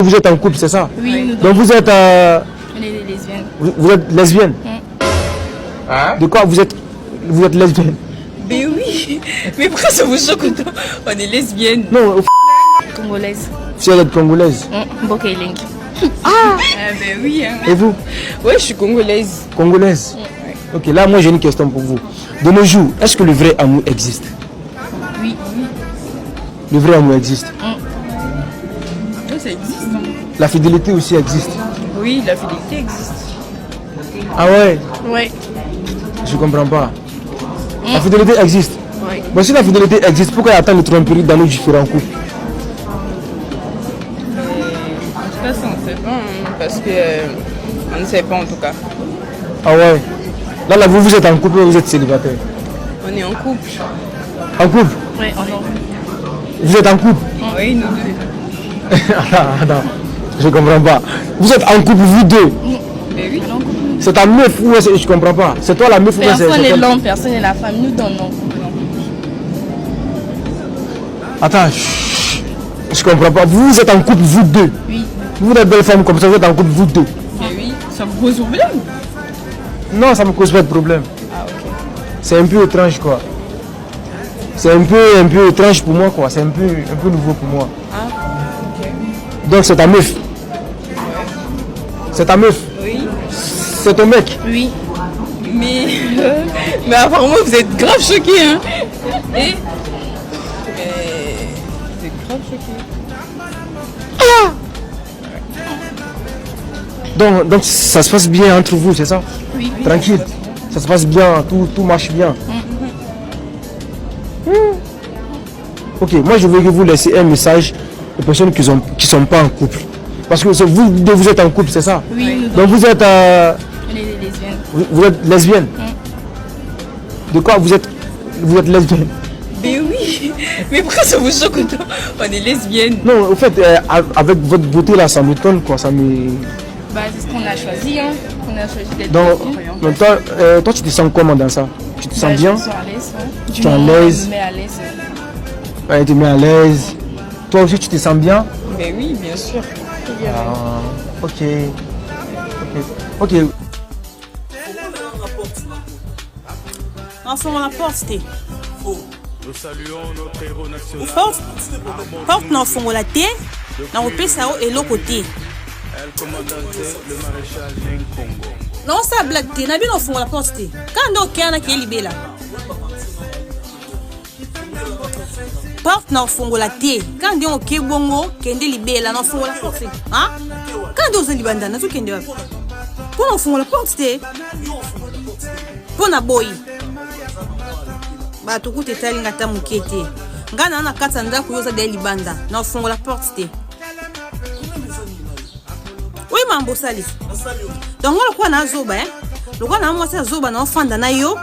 Vous êtes en couple, c'est ça? Oui, nous donc vous êtes... On est des lesbiennes. Vous êtes lesbienne? Hein? De quoi vous êtes lesbienne? Mais oui. Mais pourquoi ça vous choque autant? On est lesbiennes. Non, Congolaises. si elle est congolaise. Bokeling. Ah ben oui. Hein. Et vous? Ouais, je suis congolaise. Congolaise? Ouais. Ok, là moi j'ai une question pour vous. De nos jours, est-ce que le vrai amour existe? Oui. Le vrai amour existe? Oui, ça existe. Hein. La fidélité aussi existe? Oui, la fidélité existe. Ah ouais? Ouais. Je comprends pas. La fidélité existe? Ouais. Mais si la fidélité existe, pourquoi il y a tant de tromperies dans nos différents couples? En tout cas, ça on ne sait pas. Hein, parce que on ne sait pas en tout cas. Ah ouais? Là, vous êtes en couple ou vous êtes célibataire? On est en couple. En couple? Ouais, on est en couple. Vous êtes en couple? Oui, nous deux. Attends, je comprends pas. Vous êtes en couple, vous deux? Mais oui, on est en couple. C'est ta meuf ou je comprends pas? C'est toi la meuf ou c'est... Personne n'est l'homme, personne n'est la femme. Nous donnons. Attends, je comprends pas. Vous êtes en couple, vous deux? Oui. Vous êtes belle femme comme ça, vous êtes en couple, vous deux? Mais oui, ça vous pose problème? Non, ça me cause pas de problème. Ah, ok. C'est un peu étrange, quoi. C'est un peu étrange pour moi, quoi. C'est un peu nouveau pour moi. Ah, ok. Donc c'est ta meuf? Ouais. C'est ta meuf? Oui. C'est ton mec? Oui. Mais apparemment vous êtes grave choqués, hein? Mais vous êtes grave choqués. Donc ça se passe bien entre vous, c'est ça? Oui. Tranquille. Ça se passe bien, tout marche bien. Ok, moi je veux que vous laissez un message aux personnes qui sont pas en couple. Parce que vous êtes en couple, c'est ça? Oui, donc vous êtes... on est des lesbiennes. Vous êtes lesbienne? De quoi vous êtes lesbienne? Mais oui. Mais pourquoi ça vous choque autant? On est lesbiennes. Non, au fait, avec votre beauté là, ça m'étonne, quoi. Ça me... Bah, c'est ce qu'on a choisi, hein. On a choisi d'être Donc, lesbiennes. toi, tu te sens comment dans ça? Tu te sens Bah, bien? Je me sens à l'aise. Hein. Tu es à l'aise? Je me mets à l'aise. Ouais, tu te mets à l'aise. Toi aussi, tu te sens bien? Mais oui, bien sûr. Ah, ok. Ok. Enfant, la porte, c'était. Nous saluons notre héros national. Porte, non, fond, la terre. Dans le PSAO et l'autre côté. El commandante, le maréchal Nkongo. Non, ça blague, t'es. N'a bien au fond, la porte, c'était. Quand on a qui est libéré là. Porte, non, fond, la terre. Quand on a bongo, qui est libéré là, non, fond, la porte, c'était. Hein? Quand on a libéré là, tout qui est libéré. Pour on fond, la porte, c'était. Pour na boy. Bah, tout coup, t'es allé à mon quête. Gana na kata ndako yoza de libanda. Na fongo la porte, c'était. Oui, mambo sali. Donc, le quoi na zoba, hein? Le quoi na moi, c'est zoba na enfanda na yo.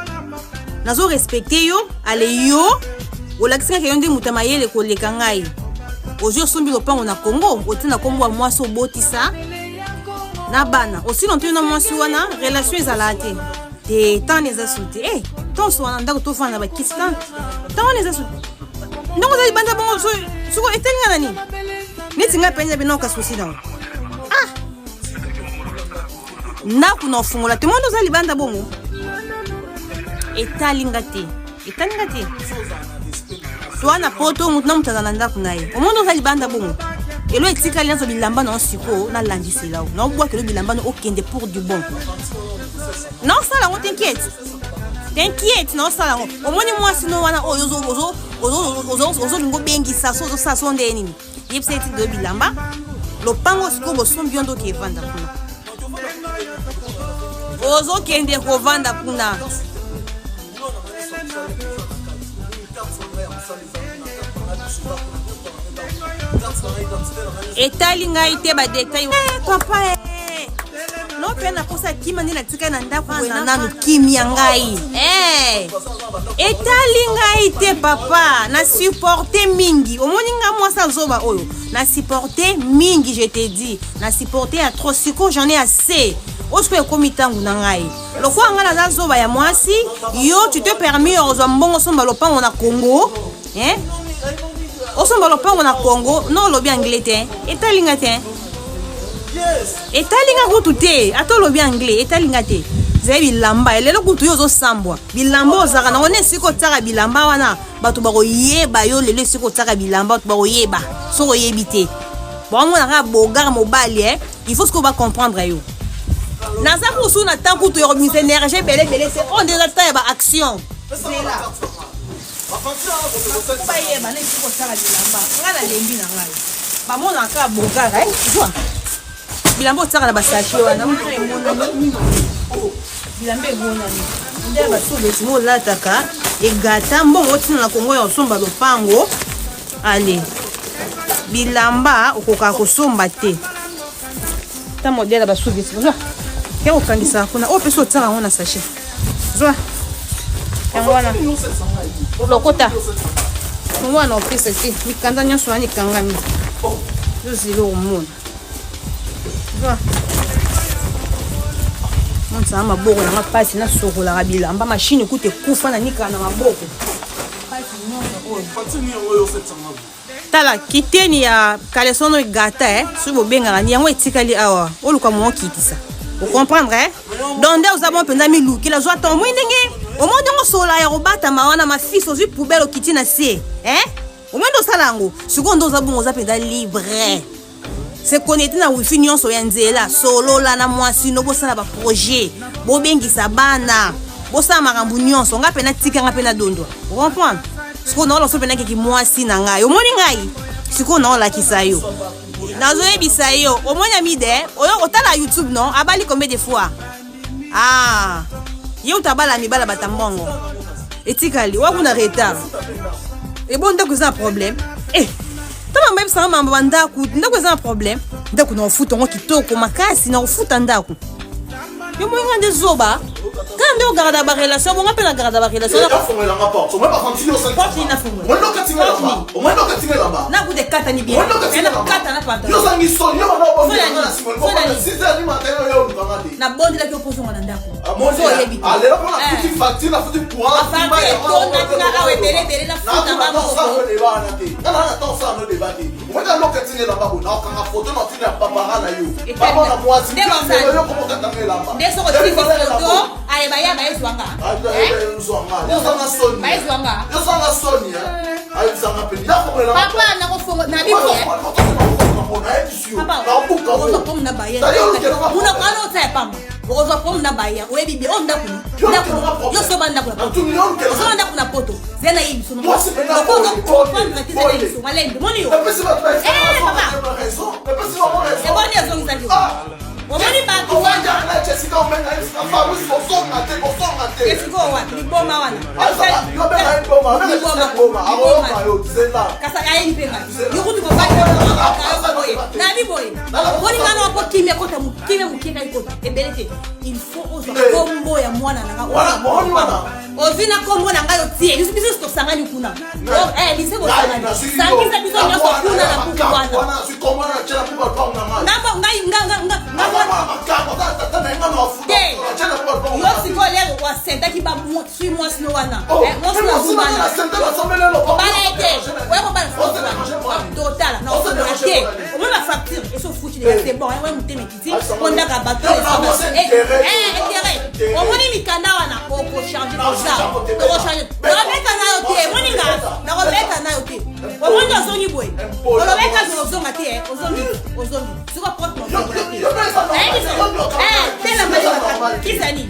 Na zo respecter yo. Allez yo. Ou l'accent qui yonde mutamayele ko le kangai. Ojo sombi lo pango na Congo. Otina Congo moi so botisa. Na bana. Aussi non tena moi si wana relation ezalate. Te tant les assulte. Eh, tant so wana ndako to fana ba kistan. Tant les assulte. Ndako za libanda bongo so etenga nani? Niti nga penja bino ka sosi dawo. Naku na fungola te mondo za libanda bongo etalinga te twana poto mutu na mutaza na ndaku na ye omondo za libanda bongo elo etika lianzo bilamba na osiko na landisi lao na obwa kelo bilamba no okende pour du bon non ça là on t'inquiète non ça là omoni moi sino wana ozo lingo bengi sa so ndeni yepse eti do bilamba lopango siko bo sombiondo ke vanda kuna ozo kende kovanda kuna etali ngai te ba detail papa no pena posa kima nina tika na ndaku na nanu kimia ngai etali ngai te papa na supporter mingi omoni nga mwasa zoba oyo na supporter mingi je te dis na supporter à trop siko j'en ai assez. Osko ekomi tangu na ngai lokwa nga na zoba ya mwasi yo tu te permis ozwa mbongo somba lopango na Congo osomba lopango na Congo no lobi anglais te etalinga te etalinga kutu te ata olobi anglais etalinga te zali bilamba lelo kutu yo ozosambwa bilamba ozaka nango ne esika otiaka bilamba wana bato bakoyeba yo lelo esika otiaka bilamba bato bakoyeba soki oyebi te bomona kaka bogara mobali il faut sikoyo bacomprendre yo naza kusu na temps kutu yokomise énergie ebele se on déjà temps ya baaction zela bayeba na esika otiaka bilamba nga na lembi na ngai bamona kaka bogara zwa bilamba otiaka na basache wana emonani bilamba emonani nde basobeti molataka egata mbongo otina na kongo ya osomba lopango ale bilamba okoka kosomba te ta modele basobeti zwa ke kokangisa kuna oyo mpe so otiaka yango na sache zwa yango wana lokota yango wana opesa te mikanda nyonso wana ekangami yozili omona zwa monsa maboko nanga mpasi nasokolaka bilamba mashine kuta ekufa na nikala na maboko tala kiteni ya kalesono egata soki bobengaka ni yango etikali awa oluka mookitisa ocomprendre donc nde oza bon mpenza milukila zwa tomoi ndenge omoi ndenge osola ya kobatama wana mafisi ozwi poubele okiti na se omoi nde osala yango sikoyo nde oza bongo oza mpenza libre se connecte na wifi nyonso ya nzela solola na mwasi no bosala baprojet bobengisa bana bosala makambo nyonso nga mpe natikanga mpe na dondwa ocomprendre sikoyo naoloso mpe nakeki mwasi na ngai omoni ngai sikoyo naolakisa yo nazoyebisa yo omoni amide oyo otala youtube non abali combien de fois ye utabala mibala batambongo etikali wakuna retard ebo ndako eza na problème tama mbebisanga mambo bandako ndako eza na problème ndako na ofuta ngo kitoko makasi na ofuta ndako yo moyenga nde zoba kana nde ogarda barelation bonga mpe na garda barelation nakude katani bien kata na pantalon na bondelaki opozonga na ndako oyebi papa nakofongo na bibo papa ozo pom na baya muna kwa no tsa pamba ozo pom na baya oyebi bi onda ku yo so banda ku so banda ku na poto zena yi so mo ozo comprendre que c'est isso malende moni yo papa c'est bon ya zongi zaki omoni ba ku wanja na Jessica omenga Jessica faru so ngate esiko wa ni boma wana kasa ya ni pema yo kutu ko ba na bi boy moni ngana ko kimia kota mukimia ikota ebelete il faut ozo kombo ya mwana nanga ovina kombo nanga yo tie yo biso to sangani kuna lise ko sangani sangiza biso nyoso kuna na kuku wana sikomana chela kuba pa na namba ngai yo siko lelo wa senta ki ba suis moi sino wana moi sino zumana bana ete wewe bana total na osolate o même la facture et so foutu c'est bon ouais muteme kiti konda ka bato o moni mikanda wana ko changer pour ça ko changer na beta na yo te moni nga na ko beta na yo te o moni ozongi boy o lo beta zo zonga te ozongi siko porte tela mali kisani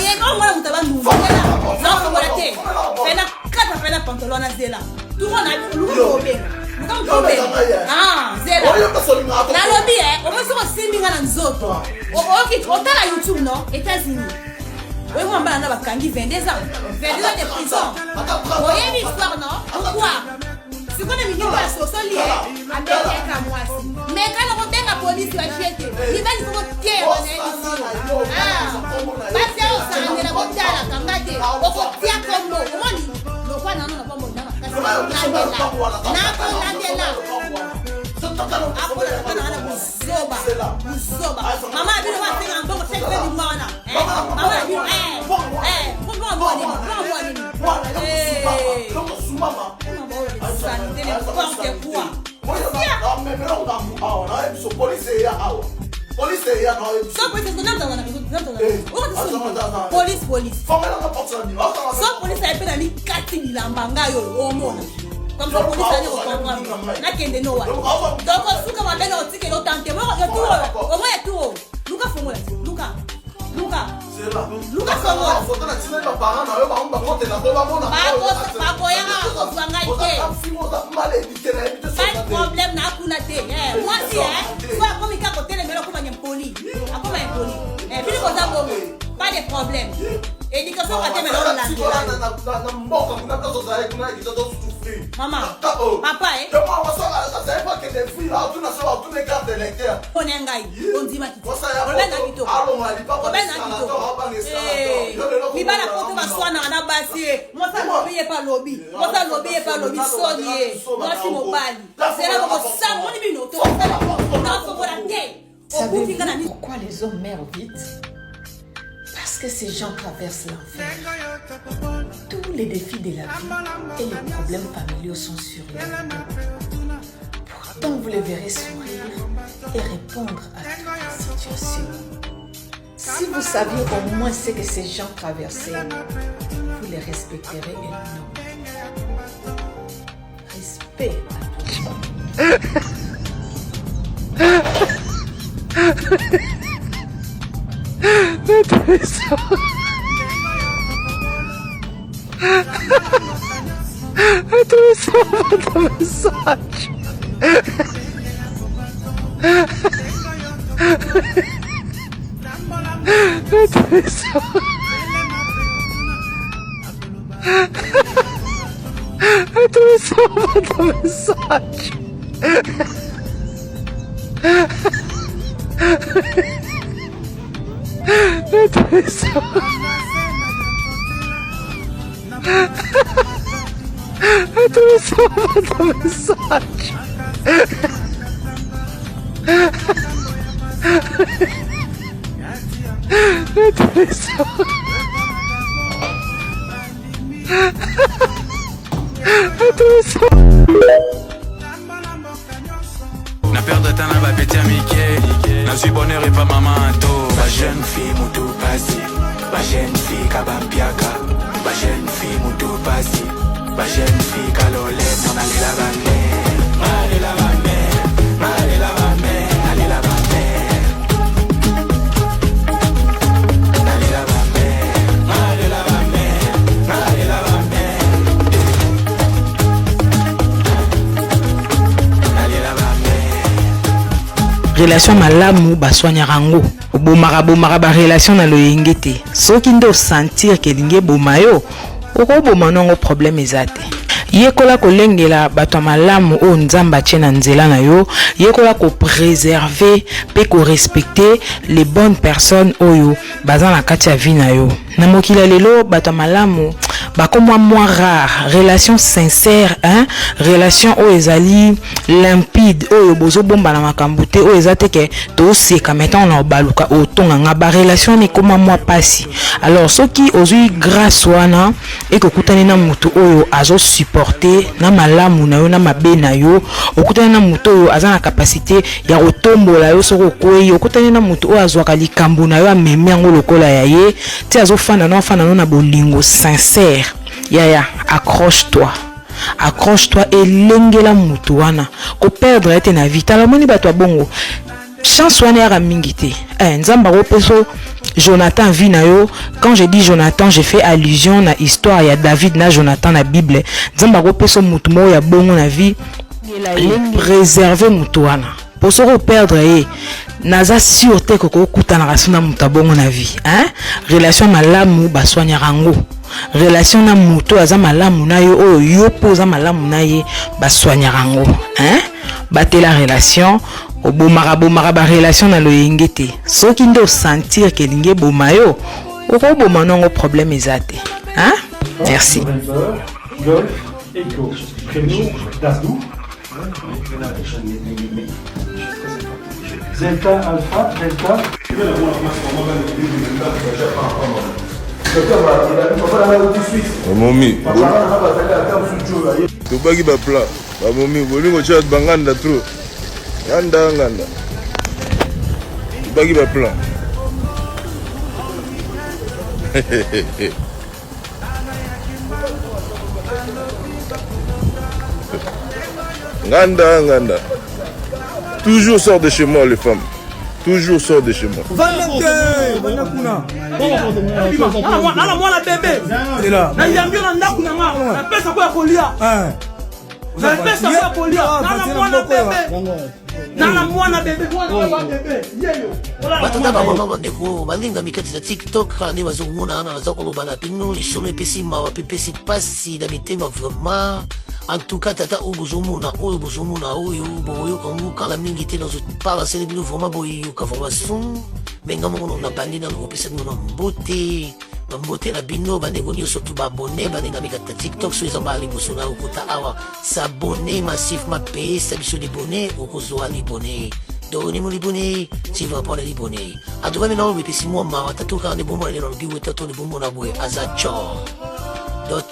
ye ko mwana mutabandu na ko molate pena kata pena pantalon na zela tout on a lu obenga comme obenga zela na lobi o mo so simbinga na nzoto o tala YouTube no États-Unis oui moi mbala na bakangi 22 ans de prison oyebi histoire non pourquoi sikone mikimba soso lié abeke ka mwasi mais kana ko tenga police wa chete libani ko tie wana basi au sana na botala kangate ko tia kombo omoni lokwa na na pombo na kasi na ko landela mama bino wa tenga mbongo chete bi mwana mama bino police est là. Police est là. So police est là. Police. So police est là. Ni kati bilambanga yo omona. Comme ça police allait comprendre. Na kende no wa. Donc suka mabena otike lo tante. Moi yo tout. Au moins tout. Luka fomola. Luka fomola. Photo na tina ba parents na yo ba on ba compter na ba mona. Ba ko ya ko zwanga ite. Pas de problème na kuna te. Moi si soit comme ka côté le melo ko banya poli. Akoma impoli. Puis ko za bomo. Pas de problème. Éducation ka te melo la. Na mboka kuna kazo za kuna kidogo souffrir. Maman. Papa Je m'en ça ça pas que des filles là tu na ça tu les cartes d'électeur. Onengai. On dit ma kito. Robena kito. Libala koto baswana na basi. Moi ça lobby pas lobby. Moi ça lobby pas lobby sonier. Moi si mobali. C'est là ko ça mon bino to. Na ko la té. Savez-vous pourquoi les hommes meurent vite? Parce que ces gens traversent l'enfer. Tous les défis de la vie et les problèmes familiaux sont sur leur dos. Pourtant, vous les verrez sourire et répondre à toutes les situations. Si vous saviez au moins ce que ces gens traversaient, vous les respecterez énormément. Respect à tous. Na perdre temps na ba petit Mickey. Na suis bonheur et pas maman to. Ba jeune fille mutu pasi. Ba jeune fille kabampiaka. Ba jeune fille mutu pasi. Ba jeune fille kalole son aller la bande. Allez la bande. Allez la bande. Allez la bande. Allez la bande. Allez la bande. Allez la bande. Relation malamu baswanya rango bomara ba relation na loyenge te soki ndo sentir ke linge bomayo okoboma nongo problème ezate yekola kolengela bato malamu o nzamba tshena nzela na yo yekola ko préserver pe ko respecter les bonnes personnes oyo baza na kati ya vie na yo na mokila lelo bato malamu bakomwa moins rare relation sincère relation o ezali limpide oyo bozo bomba na makambo te o ezate ke to seka metant na baluka otonga nga ba relation ni koma moi pasi alors soki ozui grâce wana e ko kutani na mutu oyo azo supporter na malamu na yo na mabe na yo okutani na mutu oyo aza na capacité ya kotombola yo soko kwei okutani na mutu oyo azwaka likambo na yo amemi yango lokola ya ye ti azo fana na bolingo sincère Yaya, accroche-toi et lengela mutu wana ko perdre ete na vie tala moni bato bongo chance wana ya mingite nzamba ko peso Jonathan vinayo. Quand je dis Jonathan, je fais allusion à l'histoire ya David na Jonathan na Bible. Nzamba ko peso mutu mo ya bongo na vie préserver mutu wana pour se perdre naza sûreté ko kutana rasuna mutu bongo na vie relation malamu baswanya rango relation na mutu aza malamu na yo oyo yo poza malamu na ye baswanya rango batela relation obomara ba relation na loyenge te soki ndo sentir ke linge bomayo okoboma nongo problème ezate merci Golf et Go. Prénom Dasdou. Zelta Alpha Delta. Momi. Tobaki ba plat. Ba momi, bolingo chat banganda trop. Nganda. Bagi ba plan. Nganda. Toujours sort de chez moi les femmes. Toujours sort de chez moi. batata bamama bandeko balinga mikati ya tiktok nde bazomona wana baza koloba na bino lisolo epesi mawa mpe epesi mpasi na mitema vraiment. En tout cas tata oyo bozomona oyo boyoka ngo kala mingi te nazopala sele bino vraiment boyoka formation benga moko na bandi nano kopesa bino na mbote na bino bandeko nyonso tu babone balinga mikati ya tiktok so eza mbala liboso na okota awa sabone massif mapesa biso libone okozwa libone doni mo libone si va pas libone a tout cas non mais si moi ma tatu quand des bonbons dans le biou tatu des bonbons na boue aza cho do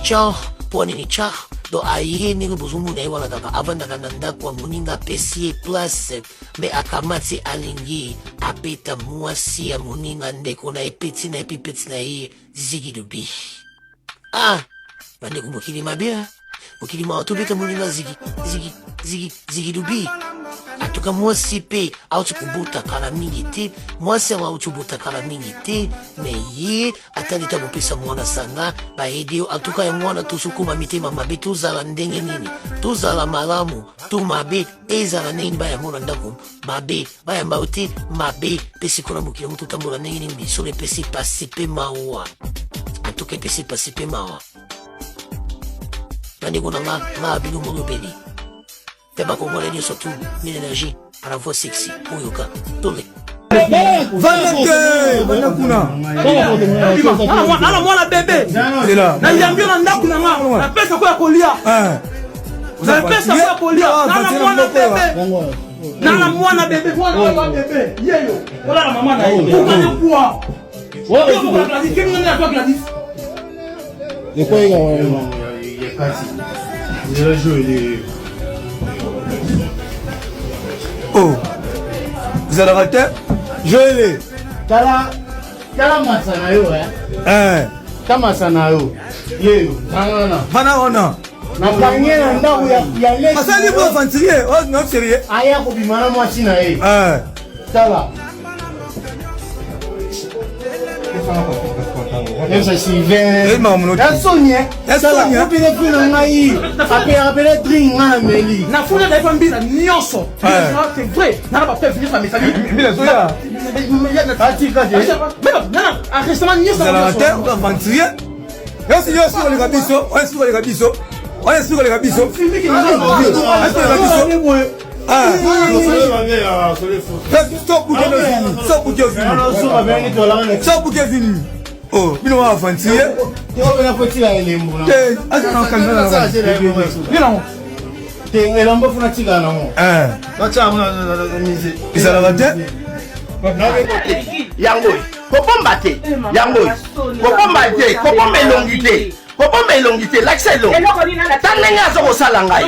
cha poni ni cha do aye ni bozumu na wala kaka avanda kananda kwa muninga pesi place me akamati alingi apeta mwasi ya muninga ndeko na epeti na zigi dubi bande kumukili mabia mukili ma tubeta muninga zigi dubi atuka mwasi pe autukubuta kala mingi te mwasi ama autubuta kala mingi te me ye atalita mopesa mwana sanga baedeo atuka ya mwana tusukuma mitema mabe tozala ndenge nini tozala malamu tu mabe ezala nini baya mona ndako mabe baya mbauti mabe pesi kona mukila mutu tambola ndenge nini bisole pesi pasipe mawa atuka pesi pasipe mawa nani kuna nga binu mo beli Teba Congolais ni surtout une énergie à la voix sexy. Oyoka, tole. Ala mwana bébé. Na yambio na ndaku na nga. Na pesa kwa kolia. Na pesa kwa kolia. Na mwana bébé. Na mwana bébé. Mwana bébé. Yeyo. Wala la maman na yeye. Ukanye kwa. Wewe uko na kitu ngine na kwa Gladys. Ni kwa hiyo ya kasi. Le jeu il est oh, vous allez rater? Je l'ai. Kala masana yo kama masana yo. Yeo, Vanana. Na kanye na ndaku ya lesi. Masali bo fantier, oh non sérieux. Aya ko bimana mwasi na ye. Kala. Esa Sylvain. Sonia. Sonia. Opele funa ngai. Apele drink na meli. Na funa da fambira nyonso. C'est vrai. Na ba prévenir sa message. Mila soya. Atika je. Nana, a restaurant nyonso. Za la terre, on va mentir. Yo si le gabiso, on est sur le gabiso. On est sur le gabiso. Stop Kevin. Oh, bino wa avancer. Yo bena petit la elembo na. Asa kan na. Bino. Te elembo funa tika na mo. Bacha mo na mise. Isala bate. Yango. Kopomba te. Yango. Kopomba te, kopomba elongité. Kopomba elongité, l'accès long. Tanenga zo kosala ngai.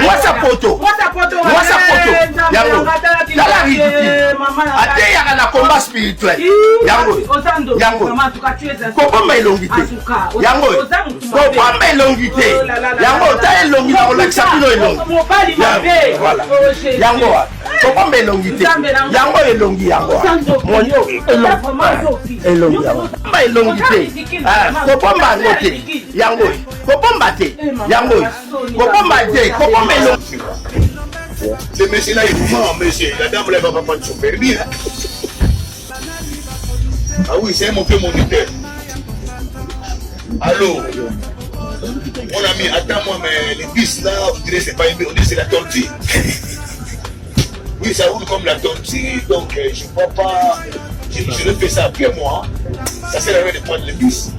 Mwasa poto. Yango. Tala ridicule. Ate yaka na combat spirituel. Yango. Kopomba elongité. Yango. Kopomba elongité. Yango ta elongi na relaxa pino elongi. Voilà. Yango. Kopomba elongité. Yango elongi yango. Monyo elongi yango. Kopomba elongité. Kopomba ngote. Yango. Kopomba te. Yango. Kopomba te. Kopomba elongi. Ce monsieur-là, il vous ment, monsieur. La dame ne va pas prendre son permis. Ah oui, c'est mon peu moniteur. Allô? Mon ami, attends-moi, mais les bis là, vous direz c'est pas une... On dit c'est la tortue. Oui, ça roule comme la tortue, donc je ne crois pas... Je ne fais ça après moi. Ça sert à rien de prendre le bus.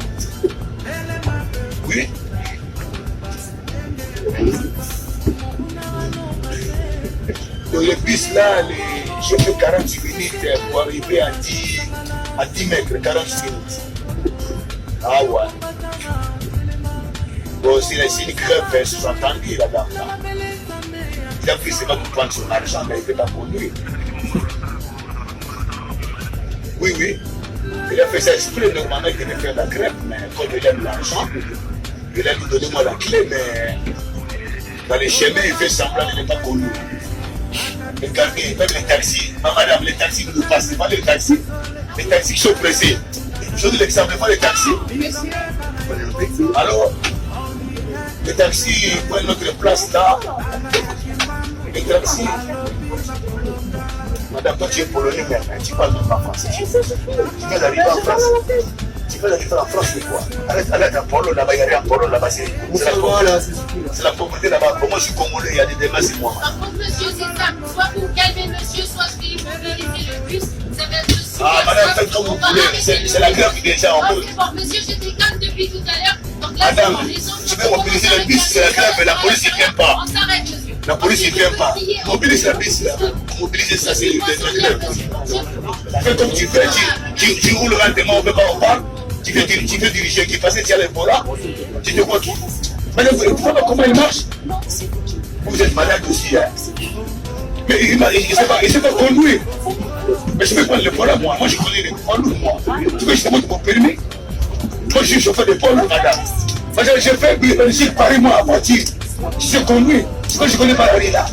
Oui. Donc les bus là, je fais 40 minutes pour arriver à 10 mètres, 40 minutes. Ah ouais. Bon, c'est une crève sous-entendue la dame là. Il a pris c'est pas pour prendre son argent, mais il ne peut pas conduire. Oui, oui. Il a fait ça exprès, normalement, il devait faire la crêpe, mais comme il aime l'argent, il a dit donnez-moi la clé, mais dans les chemins, il fait semblant qu'il n'est pas connu. Regardez, même les taxis, madame, les taxis ne passent pas, les taxis qui sont pressés. Je donne l'exemple, pas les taxis. Alors, les taxis prennent notre place là. Les taxis. Madame, toi tu es polonais, mais tu parles même pas français. Tu viens d'arriver en France. Tu viens d'arriver en France, c'est quoi? Arrête en Polo là-bas, il n'y a rien en Polo là-bas. C'est la pauvreté là-bas. Pour moi, je suis congolais, il y a des débats, c'est moi. Par contre, monsieur, c'est simple. Soit vous calmez monsieur, soit je vais vérifier le bus. Ça va être aussi. Ah, madame, faites comme vous voulez. C'est la grève déjà en peu. Bon, monsieur, j'étais calme depuis tout à l'heure. Donc là, madame, je vais mobiliser le bus, c'est la grève, mais la police ne vient pas. On s'arrête, monsieur. La police ne vient pas. Mobilise la bus là. Mobiliser ça, c'est une grève. Fais comme tu fais, tu roules lentement, on ne peut pas en parler. Tu veux diriger, qui passe, tu as les volants. Tu te vois tout. Madame, vous ne savez pas comment il marche? Vous êtes malade aussi, hein. Mais il ne sait pas conduire. Mais je vais prendre le poids là, moi. Moi, je connais les poids lourds, moi. Tu veux que je te montre mon permis? Moi, je suis chauffeur de poids lourds, madame. Moi, j'ai fait Belgique, Paris, moi, à voiture. Je sais conduire. Je ne connais pas la rue là.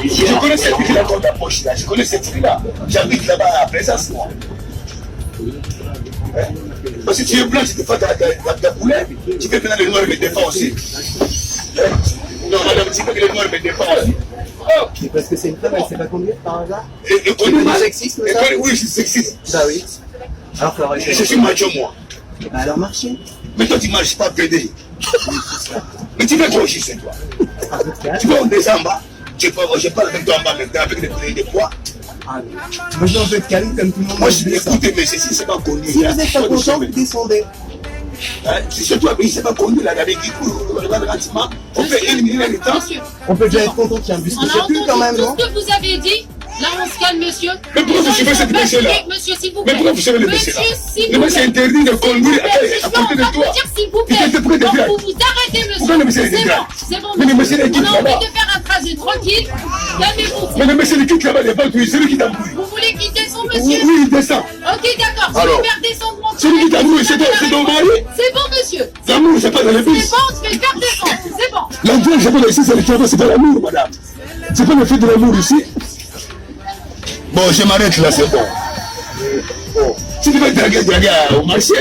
Je connais cette ville là dans ta poche là. Je connais cette ville là. J'habite là-bas à Présence, moi. Parce que tu es blanc, tu te fais ta poulet. Tu peux maintenant les noirs me défendent aussi. Non, madame, tu peux que les noirs me défendent aussi. Parce que c'est une femme, elle ne sait pas conduire par hasard. Et sexiste, ça? Oui, je suis sexiste. Bah oui. Alors, je suis macho, moi. Alors, marchez. Mais toi, tu ne marches pas pédé. Mais tu fais quoi aussi, c'est toi? Tu vas en décembre, je parle avec toi en bas maintenant avec les prix de poids. Moi, je veux être calme comme tout le monde. Moi, je vais écouter, mais ceci, c'est pas connu. Si vous êtes pas content, vous descendez. C'est toi, mais il ne s'est pas connu là, avec qui on peut éliminer les temps. On peut déjà être content qu'il y ait un bus qui circule quand même, non? Tout ce que vous avez dit. Là, on se calme, monsieur. Mais pourquoi vous suivez cette baissée là? Monsieur, s'il vous plaît. Mais pourquoi vous suivez le baissée là? Mais c'est interdit de conduire à côté de toi. S'il vous plaît. Donc, vous vous arrêtez, monsieur. Pourquoi le monsieur est là? C'est bon, mais le monsieur est on a là-bas. envie de faire un trajet tranquille. Calmez-vous. Mais le monsieur est quitte là-bas, il n'est pas lui, c'est lui qui t'embrouille. Vous voulez qu'il descende, monsieur? Oui, il descend. Ok, d'accord. Je vais faire descendre mon c'est lui qui t'embrouille, c'est ton mari? C'est bon, monsieur. L'amour, c'est pas dans le bus. C'est bon, je vais faire descendre. C'est bon. L'endroit que j'appelle ici, c'est le travail, c'est pas l'amour, madame. C'est pas le fait de l'amour ici. Bon, je m'arrête là, c'est bon. Si tu veux draguer au marché,